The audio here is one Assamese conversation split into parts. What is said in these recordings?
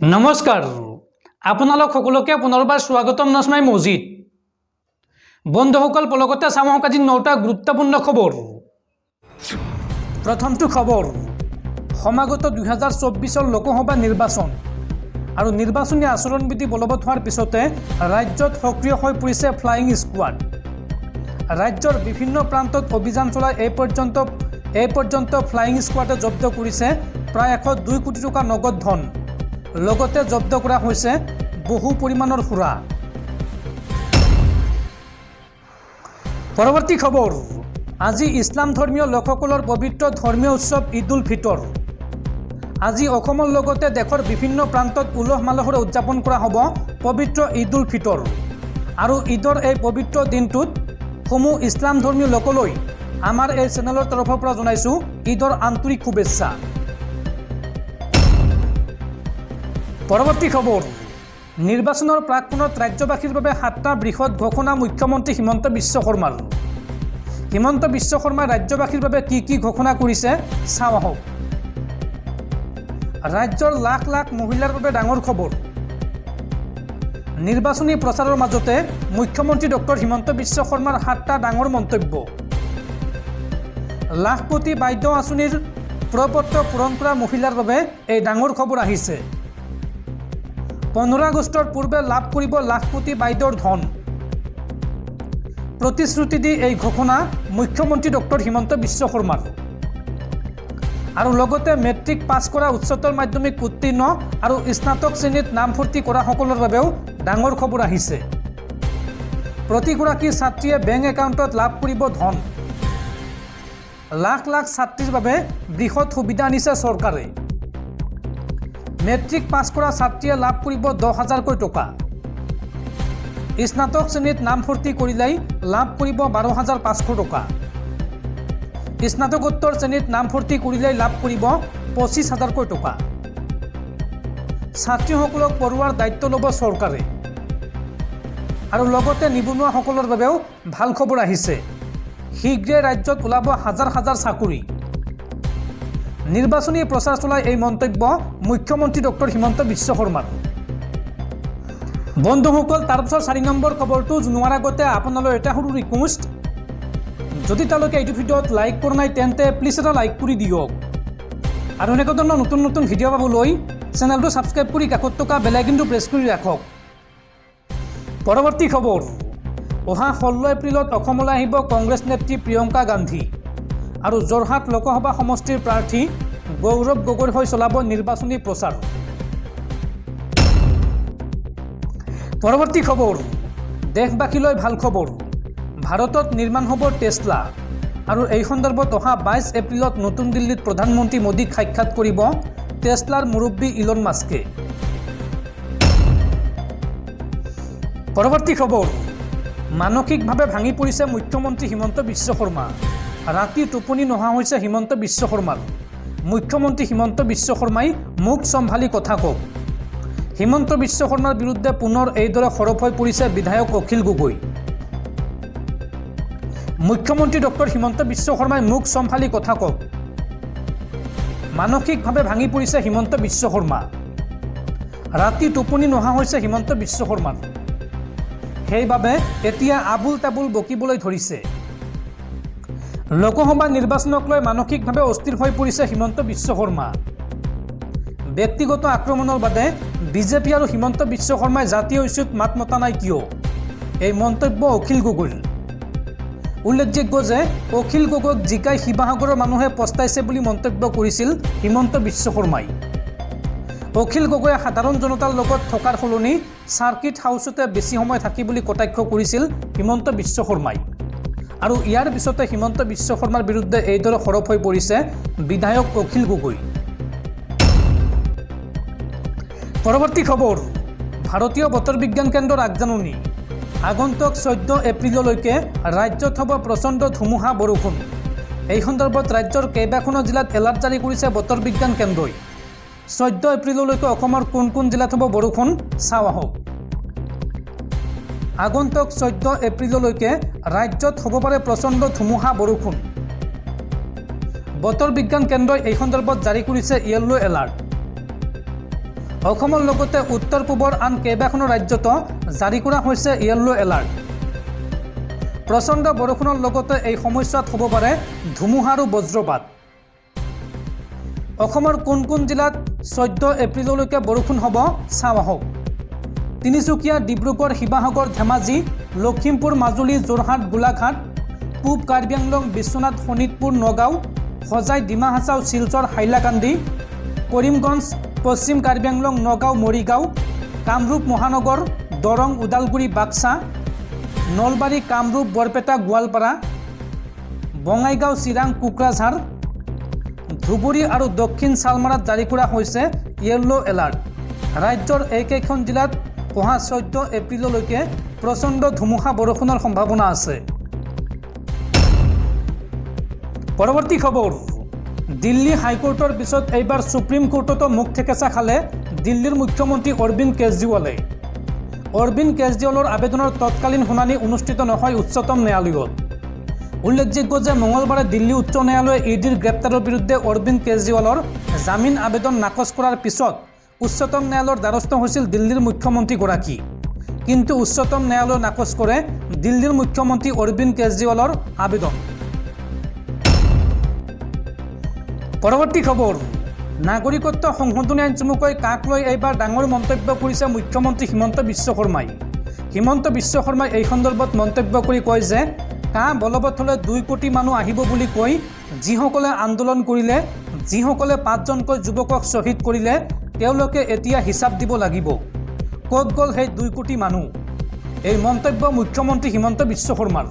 নমস্কাৰ আপোনালোক সকলোকে পুনৰবাৰ স্বাগতম নসমাই মজিদ বন্ধুসকল পলকতে চামক আজি 9টা গুৰুত্বপূৰ্ণ খবৰ। প্ৰথমটো খবৰ সমাগত 2024 লোকসভা নিৰ্বাচন আৰু নিৰ্বাচনী আচৰণবিধি বলবৎ হোৱাৰ পিছতে ৰাজ্যত সক্ৰিয় হৈ পৰিছে ফ্লাইং স্কোৱাড। ৰাজ্যৰ বিভিন্ন প্ৰান্তত অভিযান চলাই এই পৰ্যন্ত ফ্লাইং স্কোৱাডে জব্দ কৰিছে প্ৰায় 102 কোটি টকা নগদ ধন। লগতে জব্দ কৰা হৈছে বহু পৰিমাণৰ সুৰা। পৰৱৰ্তী খবৰ আজি ইছলাম ধৰ্মীয় লোকসকলৰ পবিত্ৰ ধৰ্মীয় উৎসৱ ঈদ উল ফিতৰ। আজি অসমৰ লগতে দেশৰ বিভিন্ন প্ৰান্তত উলহ মালহেৰে উদযাপন কৰা হ'ব পবিত্ৰ ঈদ উল ফিতৰ আৰু ঈদৰ এই পবিত্ৰ দিনটোত সমূহ ইছলাম ধৰ্মীয় লোকলৈ আমাৰ এই চেনেলৰ তৰফৰ পৰা জনাইছোঁ ঈদৰ আন্তৰিক শুভেচ্ছা। পৰৱৰ্তী খবৰ নিৰ্বাচনৰ প্ৰাকক্ষণত ৰাজ্যবাসীৰ বাবে 7টা বৃহৎ ঘোষণা মুখ্যমন্ত্ৰী হিমন্ত বিশ্ব শৰ্মাৰ। হিমন্ত বিশ্ব শৰ্মাই ৰাজ্যবাসীৰ বাবে কি ঘোষণা কৰিছে চাওঁ আহক। ৰাজ্যৰ লাখ লাখ মহিলাৰ বাবে ডাঙৰ খবৰ। নিৰ্বাচনী প্ৰচাৰৰ মাজতে মুখ্যমন্ত্ৰী ডক্টৰ হিমন্ত বিশ্ব শৰ্মাৰ 7টা ডাঙৰ মন্তব্য। লাখপতি বাইদেউ আঁচনিৰ প্ৰপত্ৰ পূৰণ কৰা মহিলাৰ বাবে এই ডাঙৰ খবৰ আহিছে। 15 আগষ্টৰ পূৰ্বে লাভ কৰিব লাখপতি বাইদেউৰ ধন। প্ৰতিশ্ৰুতি দি এই ঘোষণা মুখ্যমন্ত্ৰী ডক্টৰ হিমন্ত বিশ্ব শৰ্মাৰ। আৰু লগতে মেট্ৰিক পাছ কৰা উচ্চতৰ মাধ্যমিক উত্তীৰ্ণ আৰু স্নাতক শ্ৰেণীত নামভৰ্তি কৰাসকলৰ বাবেও ডাঙৰ খবৰ আহিছে। প্ৰতিগৰাকী ছাত্ৰীয়ে বেংক একাউণ্টত লাভ কৰিব ধন। লাখ লাখ ছাত্ৰীৰ বাবে বৃহৎ সুবিধা আনিছে চৰকাৰে। মেট্ৰিক পাছ কৰা ছাত্ৰীয়ে লাভ কৰিব 10,000কৈ টকা। স্নাতক শ্ৰেণীত নামভৰ্তি কৰিলেই লাভ কৰিব 12,500 টকা। স্নাতকোত্তৰ শ্ৰেণীত নামভৰ্তি কৰিলেই লাভ কৰিব 25,000কৈ টকা। ছাত্ৰীসকলক পঢ়োৱাৰ দায়িত্ব ল'ব চৰকাৰে। আৰু লগতে নিবনুৱাসকলৰ বাবেও ভাল খবৰ আহিছে। শীঘ্ৰে ৰাজ্যত ওলাব হাজাৰ হাজাৰ চাকৰি। নিৰ্বাচনী প্ৰচাৰ চলাই এই মন্তব্য মুখ্যমন্ত্ৰী ডক্টৰ হিমন্ত বিশ্ব শৰ্মাৰ। বন্ধুসকল তাৰপিছত 4 নম্বৰ খবৰটো জনোৱাৰ আগতে আপোনালৈ এটা সৰু ৰিকুৱেষ্ট, যদি তেওঁলোকে এইটো ভিডিঅ'ত লাইক কৰা নাই তেন্তে প্লিজ এটা লাইক কৰি দিয়ক আৰু এনেকুৱা ধৰণৰ নতুন নতুন ভিডিঅ' পাবলৈ চেনেলটো ছাবস্ক্ৰাইব কৰি কাষত থকা বেল আইকনটো প্ৰেছ কৰি ৰাখক। পৰৱৰ্তী খবৰ অহা 16 এপ্ৰিলত অসমলৈ আহিব কংগ্ৰেছ নেত্ৰী প্ৰিয়ংকা গান্ধী আৰু যোৰহাট লোকসভা সমষ্টিৰ প্ৰাৰ্থী গৌৰৱ গগৈৰ হৈ চলাব নিৰ্বাচনী প্ৰচাৰ। পৰৱৰ্তী খবৰ দেশবাসীলৈ ভাল খবৰ। ভাৰতত নিৰ্মাণ হ'ব টেছলা আৰু এই সন্দৰ্ভত অহা 22 এপ্ৰিলত নতুন দিল্লীত প্ৰধানমন্ত্ৰী মোদীক সাক্ষাৎ কৰিব টেছলাৰ মুৰব্বী ইলন মাস্কে। পৰৱৰ্তী খবৰ মানসিকভাৱে ভাঙি পৰিছে মুখ্যমন্ত্ৰী হিমন্ত বিশ্ব শৰ্মা। ৰাতি টোপনি নহা হৈছে হিমন্ত বিশ্ব শৰ্মাৰ। মুখ্যমন্ত্ৰী হিমন্ত বিশ্ব শৰ্মাই মুখ চম্ভালি কথা কওক। হিমন্ত বিশ্ব শৰ্মাৰ বিৰুদ্ধে পুনৰ এইদৰে সৰব হৈ পৰিছে বিধায়ক অখিল গগৈ। মুখ্যমন্ত্ৰী ডক্টৰ হিমন্ত বিশ্ব শৰ্মাই মুখ চম্ভালি কথা কওক। মানসিকভাৱে ভাঙি পৰিছে হিমন্ত বিশ্ব শৰ্মা। ৰাতি টোপনি নহা হৈছে হিমন্ত বিশ্ব শৰ্মাৰ। সেইবাবে এতিয়া আবুল তাবুল বকিবলৈ ধৰিছে। লোকসভা নিৰ্বাচনক লৈ মানসিকভাৱে অস্থিৰ হৈ পৰিছে হিমন্ত বিশ্ব শৰ্মা। ব্যক্তিগত আক্ৰমণৰ বাদে বিজেপি আৰু হিমন্ত বিশ্ব শৰ্মাই জাতীয় ইছ্যুত মাত মতা নাই কিয়? এই মন্তব্য অখিল গগৈৰ। উল্লেখযোগ্য যে অখিল গগৈক জিকাই শিৱসাগৰৰ মানুহে পস্তাইছে বুলি মন্তব্য কৰিছিল হিমন্ত বিশ্ব শৰ্মাই। অখিল গগৈয়ে সাধাৰণ জনতাৰ লগত থকাৰ সলনি চাৰ্কিট হাউচতে বেছি সময় থাকি বুলি কটাক্ষ কৰিছিল হিমন্ত বিশ্ব শৰ্মাই। আৰু ইয়াৰ পিছতে হিমন্ত বিশ্ব শৰ্মাৰ বিৰুদ্ধে এইদৰে সৰব হৈ পৰিছে বিধায়ক অখিল গগৈ। পৰৱৰ্তী খবৰ ভাৰতীয় বতৰ বিজ্ঞান কেন্দ্ৰৰ আগজাননী। আগন্তুক 14 এপ্ৰিললৈকে ৰাজ্যত হ'ব প্ৰচণ্ড ধুমুহা বৰষুণ। এই সন্দৰ্ভত ৰাজ্যৰ কেইবাখনো জিলাত এলাৰ্ট জাৰি কৰিছে বতৰ বিজ্ঞান কেন্দ্ৰই। 14 এপ্ৰিললৈকে অসমৰ কোন কোন জিলাত হ'ব বৰষুণ চাওঁ আহক। আগন্তুক 14 এপ্ৰিললৈকে ৰাজ্যত হ'ব পাৰে প্ৰচণ্ড ধুমুহা বৰষুণ। বতৰ বিজ্ঞান কেন্দ্ৰই এই সন্দৰ্ভত জাৰি কৰিছে য়েল্লো এলাৰ্ট। অসমৰ লগতে উত্তৰ পূবৰ আন কেইবাখনো ৰাজ্যতো জাৰি কৰা হৈছে য়েল্লো এলাৰ্ট। প্ৰচণ্ড বৰষুণৰ লগতে এই সময়ছোৱাত হ'ব পাৰে ধুমুহা আৰু বজ্ৰপাত। অসমৰ কোন কোন জিলাত 14 এপ্ৰিললৈকে বৰষুণ হ'ব চাওঁ আহক। তিনিচুকীয়া, ডিব্ৰুগড়, শিৱসাগৰ, ধেমাজি, লখিমপুৰ, মাজুলী, যোৰহাট, গোলাঘাট, পূব কাৰ্বি আংলং, বিশ্বনাথ, শোণিতপুৰ, নগাঁও, হোজাই, ডিমা হাছাও, শিলচৰ, হাইলাকান্দি, কৰিমগঞ্জ, পশ্চিম কাৰ্বি আংলং, নগাঁও, মৰিগাঁও, কামৰূপ মহানগৰ, দৰং, ওদালগুৰি, বাক্সা, নলবাৰী, কামৰূপ, বৰপেটা, গোৱালপাৰা, বঙাইগাঁও, চিৰাং, কোকৰাঝাৰ, ধুবুৰী আৰু দক্ষিণ চালমাৰাত জাৰি কৰা হৈছে য়েল্লো এলাৰ্ট। ৰাজ্যৰ এইকেইখন জিলাত অহা 14 এপ্ৰিললৈকে প্ৰচণ্ড ধুমুহা বৰষুণৰ সম্ভাৱনা আছে। পৰৱৰ্তী খবৰ, দিল্লী হাইকোৰ্টৰ পিছত এইবাৰ সুপ্ৰিম কোৰ্টতো মুখ থেকেচা খালে দিল্লীৰ মুখ্যমন্ত্ৰী অৰবিন্দ কেজৰিৱালে। অৰবিন্দ কেজৰিৱালৰ আবেদনৰ তৎকালীন শুনানি অনুষ্ঠিত নহয় উচ্চতম ন্যায়ালয়ত। উল্লেখযোগ্য যে মঙলবাৰে দিল্লী উচ্চ ন্যায়ালয়ে ইডিৰ গ্ৰেপ্তাৰৰ বিৰুদ্ধে অৰবিন্দ কেজৰিৱালৰ জামিন আবেদন নাকচ কৰাৰ পিছত উচ্চতম ন্যায়ালয়ৰ দ্বাৰস্থ হৈছিল দিল্লীৰ মুখ্যমন্ত্ৰীগৰাকী। কিন্তু উচ্চতম ন্যায়ালয়ে নাকচ কৰে দিল্লীৰ মুখ্যমন্ত্ৰী অৰবিন্দ কেজৰিৱালৰ আবেদন। পৰৱৰ্তী খবৰ, নাগৰিকত্ব সংশোধনী আইন চমুকৈ কাক লৈ এইবাৰ ডাঙৰ মন্তব্য কৰিছে মুখ্যমন্ত্ৰী হিমন্ত বিশ্ব শৰ্মাই। হিমন্ত বিশ্ব শৰ্মাই এই সন্দৰ্ভত মন্তব্য কৰি কয় যে কা বলবৎ হ'লে 2 কোটি মানুহ আহিব বুলি কৈ যিসকলে আন্দোলন কৰিলে, যিসকলে 5জনকৈ যুৱকক শ্বহীদ কৰিলে, তেওঁলোকে এতিয়া হিচাপ দিব লাগিব। ক'ত গ'ল সেই 2 কোটি মানুহ? এই মন্তব্য মুখ্যমন্ত্ৰী হিমন্ত বিশ্ব শৰ্মাৰ।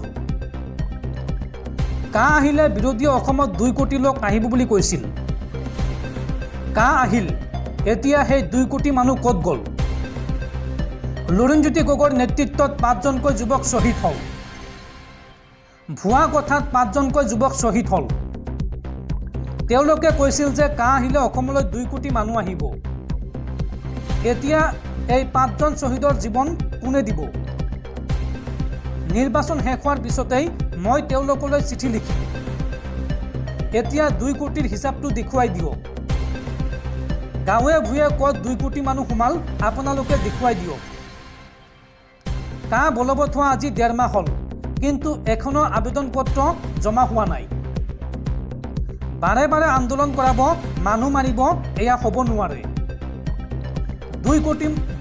কা আহিলে বিৰোধীয়ে অসমত 2 কোটি লোক আহিব বুলি কৈছিল। কা আহিল, এতিয়া সেই 2 কোটি মানুহ ক'ত গ'ল? লুৰিণজ্যোতি গগৈৰ নেতৃত্বত 5জনকৈ যুৱক শ্বহীদ হ'ল। ভুৱা কথাত 5জনকৈ যুৱক শ্বহীদ হ'ল। তেওঁলোকে কৈছিল যে কা আহিলে অসমলৈ 2 কোটি মানুহ আহিব। এতিয়া এই 5জন শ্বহীদৰ জীৱন কোনে দিব? নিৰ্বাচন শেষ হোৱাৰ পিছতেই মই তেওঁলোকলৈ চিঠি লিখিম। এতিয়া 2 কোটিৰ হিচাপটো দেখুৱাই দিয়ক। গাঁৱে ভূঞে ক'ত 2 কোটি মানুহ সোমাল আপোনালোকে দেখুৱাই দিয়ক। কা বলবৎ হোৱা আজি 1.5 মাহ হ'ল, কিন্তু এখনো আবেদন পত্ৰ জমা হোৱা নাই। বাৰে বাৰে আন্দোলন কৰাব, মানুহ মাৰিব, এয়া হ'ব নোৱাৰে।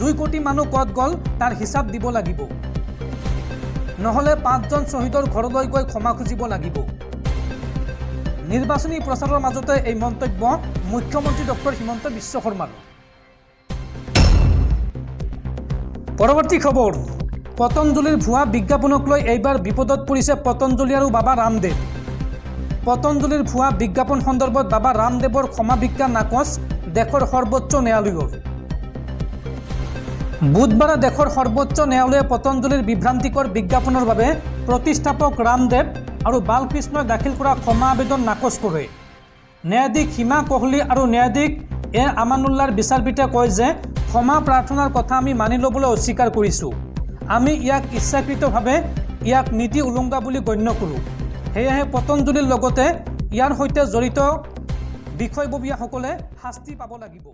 2 কোটি মানুহ ক'ত গ'ল তাৰ হিচাপ দিব লাগিব। নহ'লে 5জন শ্বহীদৰ ঘৰলৈ গৈ ক্ষমা খুজিব লাগিব। নিৰ্বাচনী প্ৰচাৰৰ মাজতে এই মন্তব্য মুখ্যমন্ত্ৰী ডক্টৰ হিমন্ত বিশ্ব শৰ্মাৰ। পৰৱৰ্তী খবৰ, পতঞ্জলিৰ ভুৱা বিজ্ঞাপনক লৈ এইবাৰ বিপদত পৰিছে পতঞ্জলি আৰু বাবা ৰামদেৱ। পতঞ্জলিৰ ভুৱা বিজ্ঞাপন সন্দৰ্ভত বাবা ৰামদেৱৰ ক্ষমা ভিক্ষা নাকচ দেশৰ সৰ্বোচ্চ ন্যায়ালয়ৰ। বুধবাৰে দেশৰ সৰ্বোচ্চ ন্যায়ালয়ে পতঞ্জলিৰ বিভ্ৰান্তিকৰ বিজ্ঞাপনৰ বাবে প্ৰতিষ্ঠাপক ৰামদেৱ আৰু বালকৃষ্ণই দাখিল কৰা ক্ষমা আবেদন নাকচ কৰে। ন্যায়াধীশ হিমা কোহলি আৰু ন্যায়াধীশ এ আমানুল্লাৰ বিচাৰপীঠে কয় যে ক্ষমা প্ৰাৰ্থনাৰ কথা আমি মানি ল'বলৈ অস্বীকাৰ কৰিছোঁ। আমি ইয়াক ইচ্ছাকৃতভাৱে ইয়াক নীতি উলংঘা বুলি গণ্য কৰোঁ। সেয়েহে পতঞ্জলিৰ লগতে ইয়াৰ সৈতে জড়িত বিষয়ববীয়াসকলে শাস্তি পাব লাগিব।